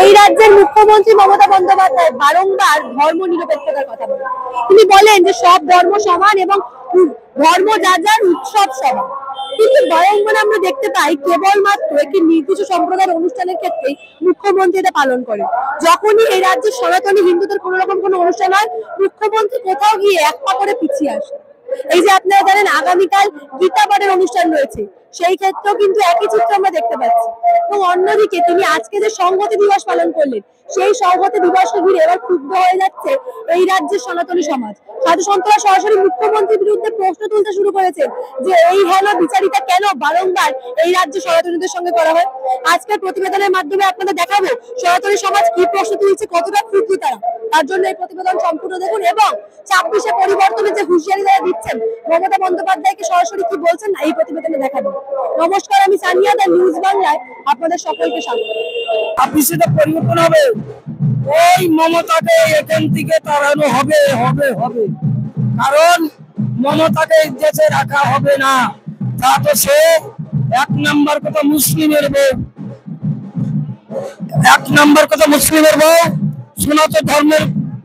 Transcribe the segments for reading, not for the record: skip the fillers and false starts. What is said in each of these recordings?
এই রাজ্যের মুখ্যমন্ত্রী মমতা বন্দ্যোপাধ্যায় বারংবার ধর্ম নিরপেক্ষতার কথা বলেন। তিনি বলেন যে সব ধর্ম সমান এবং ধর্ম যার যার উৎসব সভা। কিন্তু বারংবার আমরা দেখতে পাই কেবলমাত্র একটি নির্দিষ্ট সম্প্রদায়ের অনুষ্ঠানের ক্ষেত্রে মুখ্যমন্ত্রী এটা পালন করেন। যখনই এই রাজ্যের সনাতনী হিন্দুদের কোনো রকম কোনো অনুষ্ঠান হয়, মুখ্যমন্ত্রী কোথাও গিয়ে এক পা করে পিছিয়ে আসে। এই যে আপনারা জানেন আগামীকাল গীতা পাঠের অনুষ্ঠান রয়েছে, সেই ক্ষেত্রেও কিন্তু একই চিত্র আমরা দেখতে পাচ্ছি। এবং অন্যদিকে তিনি আজকে যে সংহতি দিবস পালন করলেন, সেই সংহতি দিবসকে ঘিরে এবার ক্ষুব্ধ হয়ে যাচ্ছে এই রাজ্যের সনাতনী সমাজ। সাধু সন্তরা সরাসরি মুখ্যমন্ত্রীর বিরুদ্ধে প্রশ্ন তুলতে শুরু করেছেন যে এই হেন বিচারিতা কেন বারংবার এই রাজ্য সনাতনীদের সঙ্গে করা হয়। আজকের প্রতিবেদনের মাধ্যমে আপনাদের দেখাবো সনাতনী সমাজ কি প্রশ্ন তুলছে, কতটা ক্ষুব্ধ তারা। তার জন্য এই প্রতিবেদন সম্পূর্ণ দেখুন এবং 26-এ পরিবর্তনের যে হুঁশিয়ারি তারা দিচ্ছেন, মমতা বন্দ্যোপাধ্যায়কে সরাসরি কি বলছেন এই প্রতিবেদনে দেখাবো। নমস্কার, আমি সানিয়া, দা নিউজ বাংলায় আপনাদের সকলকে স্বাগত। 26-এ পরিবর্তন হবে, ওই মমতাকে এখান থেকে তাড়ানো হবে হবে হবে, কারণ মমতাকে দেশে রাখা হবে না। তা তো সে এক নাম্বার কথা মুসলিমের বউ, সনাতন ধর্মের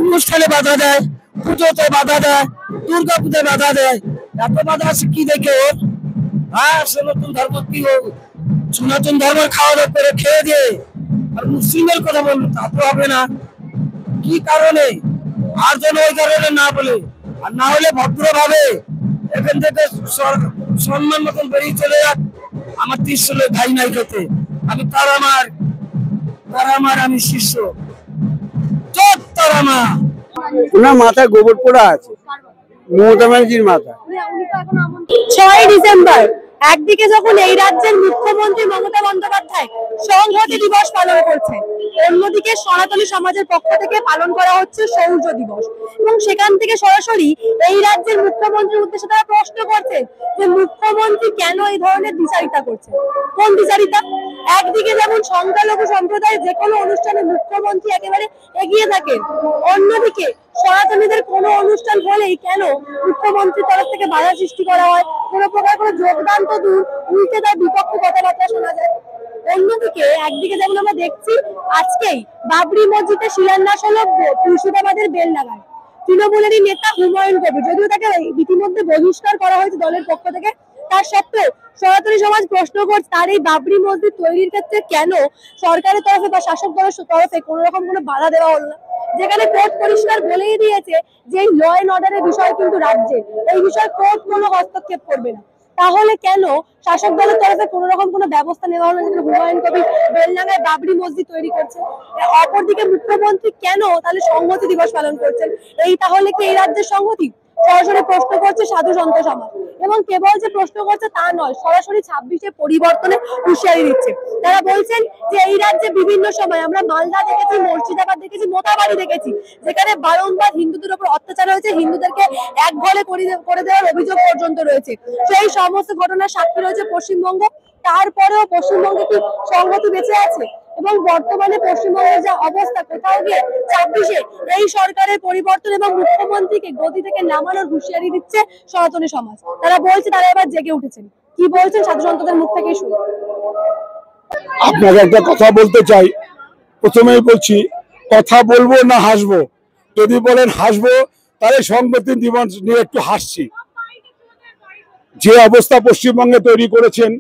অনুষ্ঠানে বাধা দেয়, পুজোতে বাধা দেয়, দুর্গা পুজোয় বাধা দেয়। এত বাধা আছে কি দেখে ওর? হ্যাঁ, সনাতন ধর্ম কি হোক, সনাতন ধর্মের খাওয়া দাওয়া করে খেয়ে দিয়ে আর মুসলিমের কথা বলবো তা তো হবে না। কি কারণে? আর যেন ওই কারণে না বলে, আর না হলে ভদ্রভাবে এখান থেকে সম্মান মতন বেরিয়ে চলে যাক। আমার ত্রিশূলে ভাই নাই খেতে, আমি তারামার আমি শিষ্য। ওনার মাথায় গোবর পোড়া আছে, মমতা ব্যানার্জির মাথা। 6 ডিসেম্বর একদিকে যখন এই রাজ্যের মুখ্যমন্ত্রী মমতা বন্দ্যোপাধ্যায় সংহতি দিবস পালন করছে, অন্যদিকে সনাতনী সমাজের পক্ষ থেকে পালন করা হচ্ছে শৌর্য দিবস। এবং সেখান থেকে সরাসরি এই রাজ্যের মুখ্যমন্ত্রীর উদ্দেশ্যে তারা প্রশ্ন করছে যে মুখ্যমন্ত্রী কেন এই ধরনের বিচারিতা করছে। কোন বিচারিতা? একদিকে যেমন সংখ্যালঘু সম্প্রদায়ের যে কোনো অনুষ্ঠানে মুখ্যমন্ত্রী একেবারে এগিয়ে থাকেন, অন্যদিকে সনাতনীদের কোনো অনুষ্ঠান হলেই কেন মুখ্যমন্ত্রীর তরফ থেকে বাধা সৃষ্টি করা হয়, কোনো প্রকার কোনো যোগদান তো দূর, উল্টে তার বিপক্ষে কথাবার্তা শোনা যায়। অন্যদিকে একদিকে যেমন আমরা দেখছি আজকেই বাবরি মসজিদে শিলান্যাস হলো মুর্শিদাবাদের বেলডাঙ্গায়। তৃণমূলেরই নেতা হুমায়ুন কবির, যদিও তাকে ইতিমধ্যে বহিষ্কার করা হয়েছে দলের পক্ষ থেকে, তার সত্ত্বেও সনাতনী সমাজ প্রশ্ন করছে তার এই বাবরি মসজিদ তৈরির ক্ষেত্রে কেন সরকারের তরফে বা শাসক দলের তরফে কোনো রকম কোনো বাধা দেওয়া হলো না। যেখানে কোর্ট পরিষ্কার বলেই দিয়েছে যে ল এন্ড অর্ডারের বিষয় কিন্তু রাজ্যে, এই বিষয়ে কোর্ট কোনো হস্তক্ষেপ করবে না। তাহলে কেন শাসক দলের তরফে কোন রকম কোনো ব্যবস্থা নেওয়া হলো যেখানে হুমায়ুন কবির বেলডাঙ্গায় বাবরি মসজিদ তৈরি করছে? অপরদিকে মুখ্যমন্ত্রী কেন তাহলে সংহতি দিবস পালন করছেন? এই তাহলে কি এই রাজ্যের সংহতি? সরাসরি প্রশ্ন করছে সাধু সন্ত সমাজ। এবং কেবল যে প্রশ্ন করছে তা নয়, সরাসরি 26-এ পরিবর্তনে হুঁশিয়ারি দিচ্ছে। তারা বলছেন যে এই রাজ্যে বিভিন্ন সময় আমরা মালদা দেখেছি, মুর্শিদাবাদ দেখেছি, মোতাবাড়ি দেখেছি, যেখানে বারংবার হিন্দুদের উপর অত্যাচার হয়েছে, হিন্দুদেরকে এক ঘরে করে দেওয়ার অভিযোগ পর্যন্ত রয়েছে। সেই সমস্ত ঘটনার সাক্ষী রয়েছে পশ্চিমবঙ্গ। তারপরেও পশ্চিমবঙ্গে কি সংহতি বেঁচে আছে? এবং বর্তমানে পশ্চিমবঙ্গের যে অবস্থা, কোথাও গিয়ে 26-এ এই সরকারের পরিবর্তন এবং মুখ্যমন্ত্রীকে গদি থেকে নামানোর হুঁশিয়ারি দিচ্ছে সনাতনী সমাজ। তারা বলছে তারা এবার জেগে উঠেছেন। কি বলছেন সাধু সন্তদের মুখ থেকেই শুনুন। আপনাকে একটা কথা বলতে চাই, প্রথমেই বলছি কথা বলবো না হাসবো। যদি বলেন হাসবো তাহলে সংহতি দিবস নিয়ে একটু হাসছি। যে অবস্থা পশ্চিমবঙ্গে তৈরি করেছেন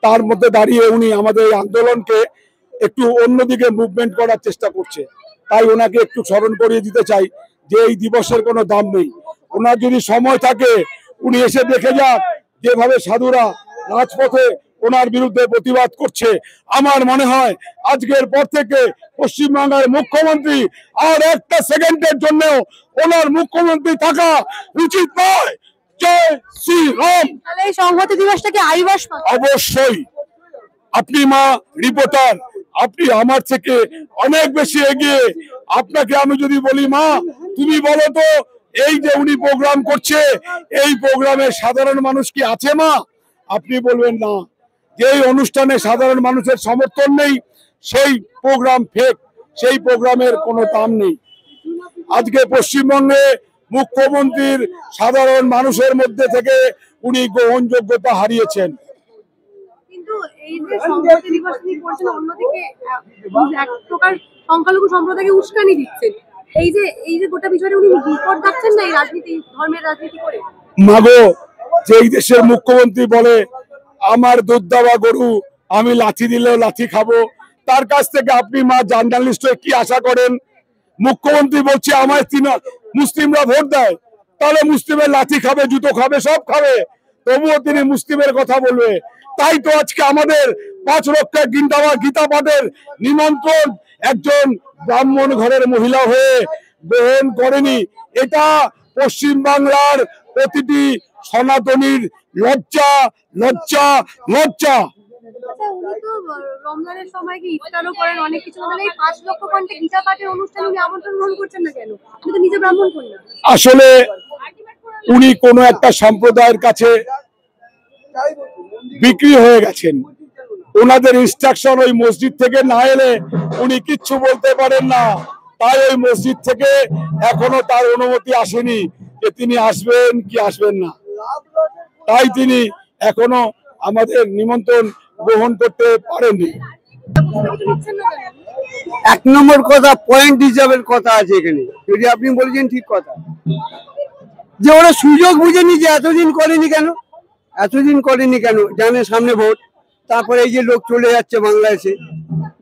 তার মধ্যে দাঁড়িয়ে উনি আমাদের এই আন্দোলনকে একটু অন্যদিকে মুভমেন্ট করার চেষ্টা করছে। তাই ওনাকে একটু স্মরণ করিয়ে দিতে চাই যে এই দিবসের কোনো দাম নেই। ওনার যদি সময় থাকে উনি এসে দেখে যান যেভাবে সাধুরা রাজপথে ওনার বিরুদ্ধে প্রতিবাদ করছে। আমার মনে হয় আজকের পর থেকে পশ্চিমবাংলার মুখ্যমন্ত্রী আর একটা সেকেন্ডের জন্য ওনার মুখ্যমন্ত্রী থাকা উচিত নয়। জয় শ্রীরাম। এই সংহতি দিবসটাকে আইবাস অবশ্যই। আপনি মা রিপোর্টার, আপনি আমার থেকে অনেক বেশি এগিয়ে। আপনাকে আমি যদি বলি মা তুমি বলো তো এই যে উনি প্রোগ্রাম করছে এই প্রোগ্রামে সাধারণ মানুষ কি আছে মা? আপনি বলবেন না। যে অনুষ্ঠানে সাধারণ মানুষের সমর্থন নেই সেই প্রোগ্রাম ফেক, সেই প্রোগ্রামের কোনো দাম নেই। আজকে পশ্চিমবঙ্গে মুখ্যমন্ত্রীর সাধারণ মানুষের মধ্যে থেকে উনি গ্রহণযোগ্যতা হারিয়েছেন। কিন্তু কিন্তু এই যে সংহতি দিবস নিয়ে করছেন, অন্যদিকে এক প্রকার সংখ্যালঘু সম্প্রদায়কে উস্কানি দিচ্ছেন। এই যে গোটা বিষয়টা উনি বিপদ ডাকছেন না এই রাজনীতি, ধর্মের রাজনীতি করে। মাগো, যে এই দেশের মুখ্যমন্ত্রী বলে আমার দুধ দেওয়া গরু আমি লাথি দিলেও লাথি খাবো, তার কাছ থেকে আপনি মা জার্নালিস্ট হয়ে কি আশা করেন? মুখ্যমন্ত্রী বলছে আমায় মুসলিমরা ভোট দেয়, তাহলে মুসলিমের লাথি খাবে, জুতো খাবে, সব খাবে, তবুও তিনি মুসলিমের কথা বলবে। তাই তো আজকে আমাদের 5 রক্ষা গীতা পাঠের নিমন্ত্রণ একজন ব্রাহ্মণ ঘরের মহিলা হয়ে গ্রহণ করেনি। এটা পশ্চিম বাংলার প্রতিটি সনাতনীর লজ্জা লজ্জা লজ্জা। আচ্ছা, উনি তো রমজানের সময় কি ইফতারও করেন, অনেক কিছু বলেন। এই 5 লক্ষ কণ্ঠে গীতা পাঠের অনুষ্ঠানে উনি আমন্ত্রণ গ্রহণ করছেন না কেন? উনি তো নিজে ব্রাহ্মণ কন্যা। আসলে উনি কোনো একটা সম্প্রদায়ের কাছে বিক্রি হয়ে গেছেন। ওনাদের ইনস্ট্রাকশন ওই মসজিদ থেকে না এলে উনি কিচ্ছু বলতে পারেন না। তাই ওই মসজিদ থেকে এখনো তার অনুমতি আসেনি যে তিনি আসবেন কি আসবেন না। তাই তিনি এখনো আমাদের নিমন্ত্রণ গ্রহণ করতে পারেননি। 1 নম্বর কথা, পয়েন্ট হিসাবের কথা আছে এখানে। যদি আপনি বলেছেন ঠিক কথা, যে ওরা সুযোগ বুঝেনি, যে এতদিন করেনি কেন, জানে সামনে ভোট, তারপরে এই যে লোক চলে যাচ্ছে বাংলাদেশে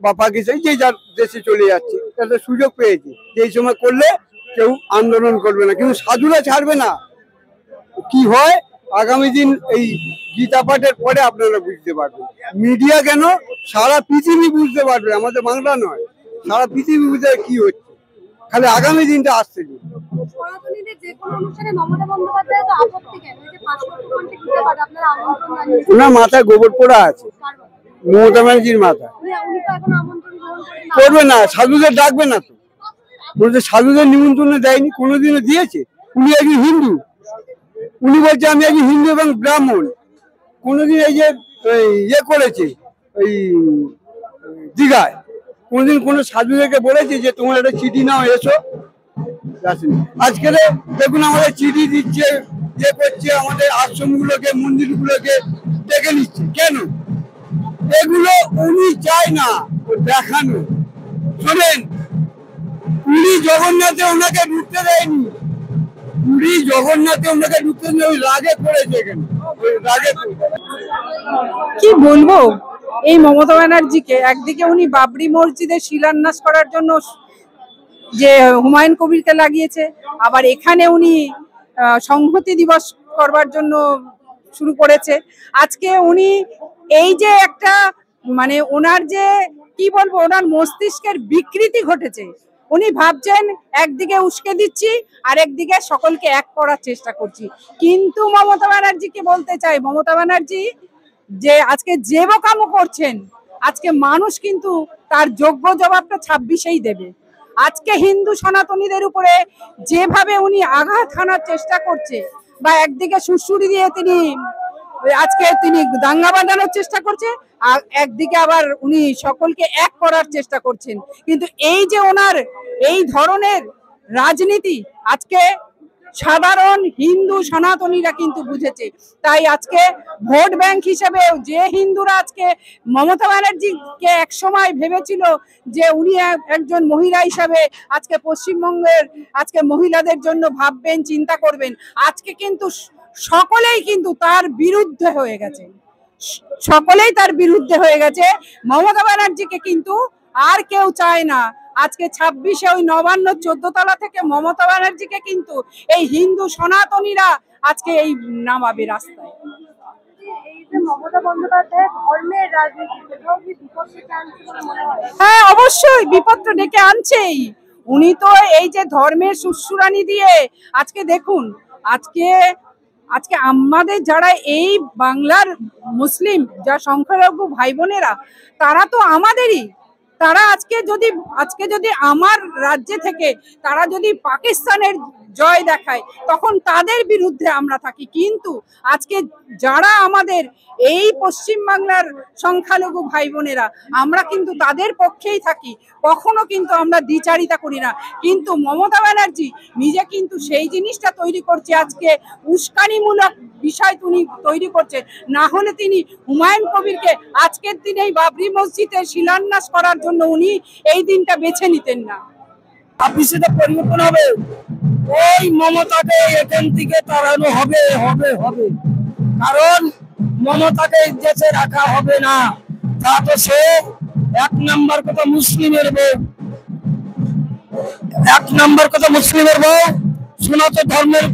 বা পাকিস্তান, যে যার দেশে চলে যাচ্ছে, তাদের সুযোগ পেয়েছে যে এই সময় করলে কেউ আন্দোলন করবে না, কিন্তু সাধুরা ছাড়বে না। কি হয় আগামী দিন এই গীতা পাঠের পরে আপনারা বুঝতে পারবেন। মিডিয়া কেন, সারা পৃথিবী বুঝতে পারবে, আমাদের বাংলা নয়, সারা পৃথিবী বুঝতে কি হচ্ছে। খালি আগামী দিনটা আসছে। ওনার মাথায় গোবর পোড়া আছে, মমতা ব্যানার্জির মাথা। করবে না, সাধুদের ডাকবে না তো, সাধুদের নিমন্ত্রণ দেয়নি, কোনোদিনও দিয়েছে? উনি একজন হিন্দু, উনি বলছে আমি একজন হিন্দু এবং ব্রাহ্মণ। কোনোদিন এই যে ইয়ে করেছে ওই দীঘায়, কোনোদিন কোনো সাধুদেরকে বলেছে যে তোমার একটা চিঠি নাও, এসো? আজকে দেখুন আমাদের চিঠি দিচ্ছে, যে করছে আমাদের আশ্রমগুলোকে, মন্দিরগুলোকে ডেকে নিচ্ছে। কেন? এগুলো উনি চায় না দেখানো। শোনেন, পুরী জগন্নাথে ওনাকে ঢুকতে দেয়নি, পুরী জগন্নাথে ওনাকে ঢুকতে দেয়নি, ওই রাগে পড়েছে। এখানে ওই রাগে কি বলবো, এই মমতা ব্যানার্জিকে একদিকে উনি বাবরি মসজিদের শিলান্যাস করার জন্য যে হুমায়ুন কবিরকে লাগিয়েছে, আবার এখানে উনি সংহতি দিবস করবার জন্য শুরু করেছে। আজকে উনি এই যে একটা মানে ওনার যে কি বলবো, ওনার মস্তিষ্কের বিকৃতি ঘটেছে। উনি ভাবছেন একদিকে উস্কে দিচ্ছি আর একদিকে সকলকে এক করার চেষ্টা করছি। কিন্তু মমতা ব্যানার্জিকে বলতে চাই, মমতা ব্যানার্জি যে আজকে যে বোকামো করছেন, আজকে মানুষ কিন্তু তার যোগ্য জবাবটা 26-এই দেবে। আজকে হিন্দু সনাতনীদের উপরে যেভাবে উনি আঘাত হানার চেষ্টা করছে, বা একদিকে সুড়সুড়ি দিয়ে তিনি দাঙ্গা বাঁধানোর চেষ্টা করছে, আর একদিকে আবার উনি সকলকে এক করার চেষ্টা করছেন। কিন্তু এই যে ওনার এই ধরনের রাজনীতি আজকে সাধারণ হিন্দু সনাতনীরা কিন্তু বুঝেছে। তাই আজকে ভোট ব্যাংক হিসেবে যে হিন্দুরা আজকে মমতা ব্যানার্জিকে একসময় ভেবেছিল যে উনি একজন মহিলা হিসাবে আজকে পশ্চিমবঙ্গের আজকে মহিলাদের জন্য ভাববেন, চিন্তা করবেন, আজকে কিন্তু সকলেই কিন্তু তার বিরুদ্ধে হয়ে গেছে। সকলেই তার বিরুদ্ধে হয়ে গেছে। মমতা ব্যানার্জিকে কিন্তু আর কেউ চায় না। আজকে 26-এ ওই নবান্ন 14 তলা থেকে মমতা ব্যানার্জিকে কিন্তু এই হিন্দু সনাতনীরা আজকে এই নামাবে রাস্তায়। হ্যাঁ, অবশ্যই বিপদটা ডেকে আনছেই। উনি তো এই যে ধর্মের সুশ্রুরানি দিয়ে আজকে দেখুন, আজকে আমাদের যারা এই বাংলার মুসলিম যা সংখ্যালঘু ভাই বোনেরা, তারা তো আমাদেরই। তারা আজকে যদি আমার রাজ্যে থেকে তারা যদি পাকিস্তানের জয় দেখায়, তখন তাদের বিরুদ্ধে আমরা থাকি। কিন্তু আজকে যারা আমাদের এই পশ্চিমবাংলার সংখ্যালঘু ভাই বোনেরা, আমরা কিন্তু তাদের পক্ষেই থাকি, কখনো কিন্তু আমরা দ্বিচারিতা করি না। কিন্তু মমতা ব্যানার্জি নিজে কিন্তু সেই জিনিসটা তৈরি করছে, আজকে উস্কানিমূলক বিষয় তিনি তৈরি করছে। না হলে তিনি হুমায়ুন কবিরকে আজকের দিনেই বাবরি মসজিদে শিলান্যাস করার জন্য উনি এই দিনটা বেছে নিতেন না। অফিসে পরিবর্তন হবে, ওই মমতাকে এখান থেকে তাড়ানো হবে হবে হবে। কারণ মমতাকে দেশে রাখা হবে না। তা তো সে এক নাম্বার কথা মুসলিমের বউ, এক নাম্বার কথা মুসলিমের বউ। সনাতন ধর্মের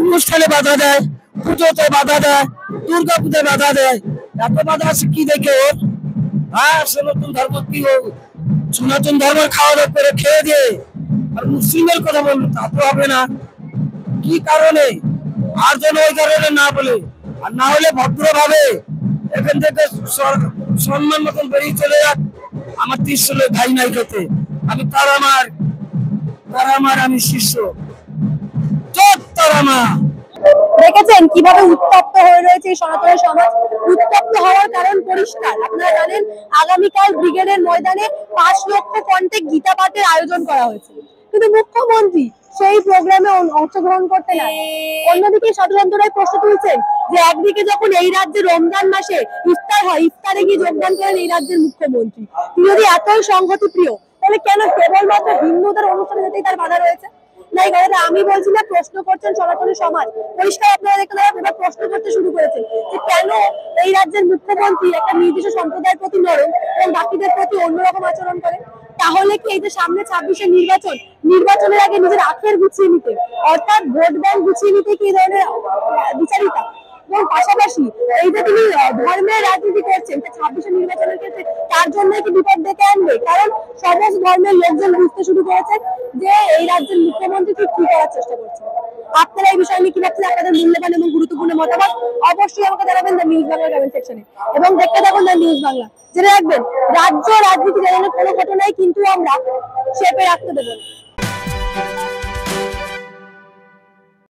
অনুষ্ঠানে বাধা দেয়, পুজোতে বাধা দেয়, দুর্গা পূজায় বাধা দেয়। এত বাধা আছে কি দেখে ওর? হ্যাঁ, সনাতন ধর্ম কি ও সনাতন ধর্মের খাওয়া দাওয়া করে খেয়ে দিয়ে আর মুসলিমের কথা বললো, তা তো হবে না। কি কারণে? আর যেন ওই কারণে না বলে, আর না হলে ভদ্রভাবে এখান থেকে সম্মান মতন বেরিয়ে চলে যাক। আমার ত্রিশূলে ভাই নাই খেতে, আমি তার আমার আমি শিষ্য। দেখেছেন কিভাবে উত্তপ্ত হয়ে রয়েছে এই সনাতনী সমাজ। উত্তপ্ত হওয়ার কারণ পরিষ্কার। আপনারা জানেন আগামীকাল ব্রিগেডের ময়দানে 5 লক্ষ কণ্ঠে গীতা পাঠের আয়োজন করা হয়েছে, কিন্তু মুখ্যমন্ত্রী সেই প্রোগ্রামে অংশগ্রহণ করতে না। অন্যদিকে সাধুচন্দ্র রায় প্রশ্ন তুলছেন যে একদিকে যখন এই রাজ্যে রমজান মাসে ইফতার হয়, ইফতারে গিয়ে যোগদান করেন এই রাজ্যের মুখ্যমন্ত্রী। তিনি যদি এতই সংহতি প্রিয়, তাহলে কেন কেবলমাত্র হিন্দুদের অনুষ্ঠানে যেতেই তার বাধা রয়েছে? না, এই কথাটা আমি বলছি না, প্রশ্ন করছেন সনাতনী সমাজ। পরিষ্কার আপনারা দেখতে পাবেন প্রশ্ন করতে শুরু করেছে যে কেন এই রাজ্যের মুখ্যমন্ত্রী একটা নির্দিষ্ট সম্প্রদায়ের প্রতি নরম এবং বাকিদের প্রতি অন্যরকম আচরণ করে। তাহলে কি এই যে সামনে 26-এর নির্বাচনের আগে নিজের আখের গুছিয়ে নিতে, অর্থাৎ ভোট ব্যাংক গুছিয়ে নিতে কি এই ধরনের বিচারিতা? এবং পাশাপাশি এই যে তিনি ধর্মের রাজনীতি করছেন, 26-এর নির্বাচনের ক্ষেত্রে তার জন্য কি বিপদ ডেকে আনবে? কারণ সমস্ত ধর্মের লোকজন বুঝতে শুরু করেছেন যে এই রাজ্যের মুখ্যমন্ত্রী ঠিক কি করার চেষ্টা করছেন। আপনারা এই বিষয় নিয়ে কি ভাবছেন? আপনাদের মূল্যবান এবং গুরুত্বপূর্ণ মতামত অবশ্যই আমাকে জানাবেন দ্য নিউজ বাংলা কমেন্ট সেকশনে, এবং দেখতে থাকুন দ্য নিউজ বাংলা। জেনে রাখবেন, রাজ্য রাজনীতি জানানোর কোনো ঘটনাই কিন্তু আমরা চেপে রাখতে দেবো না।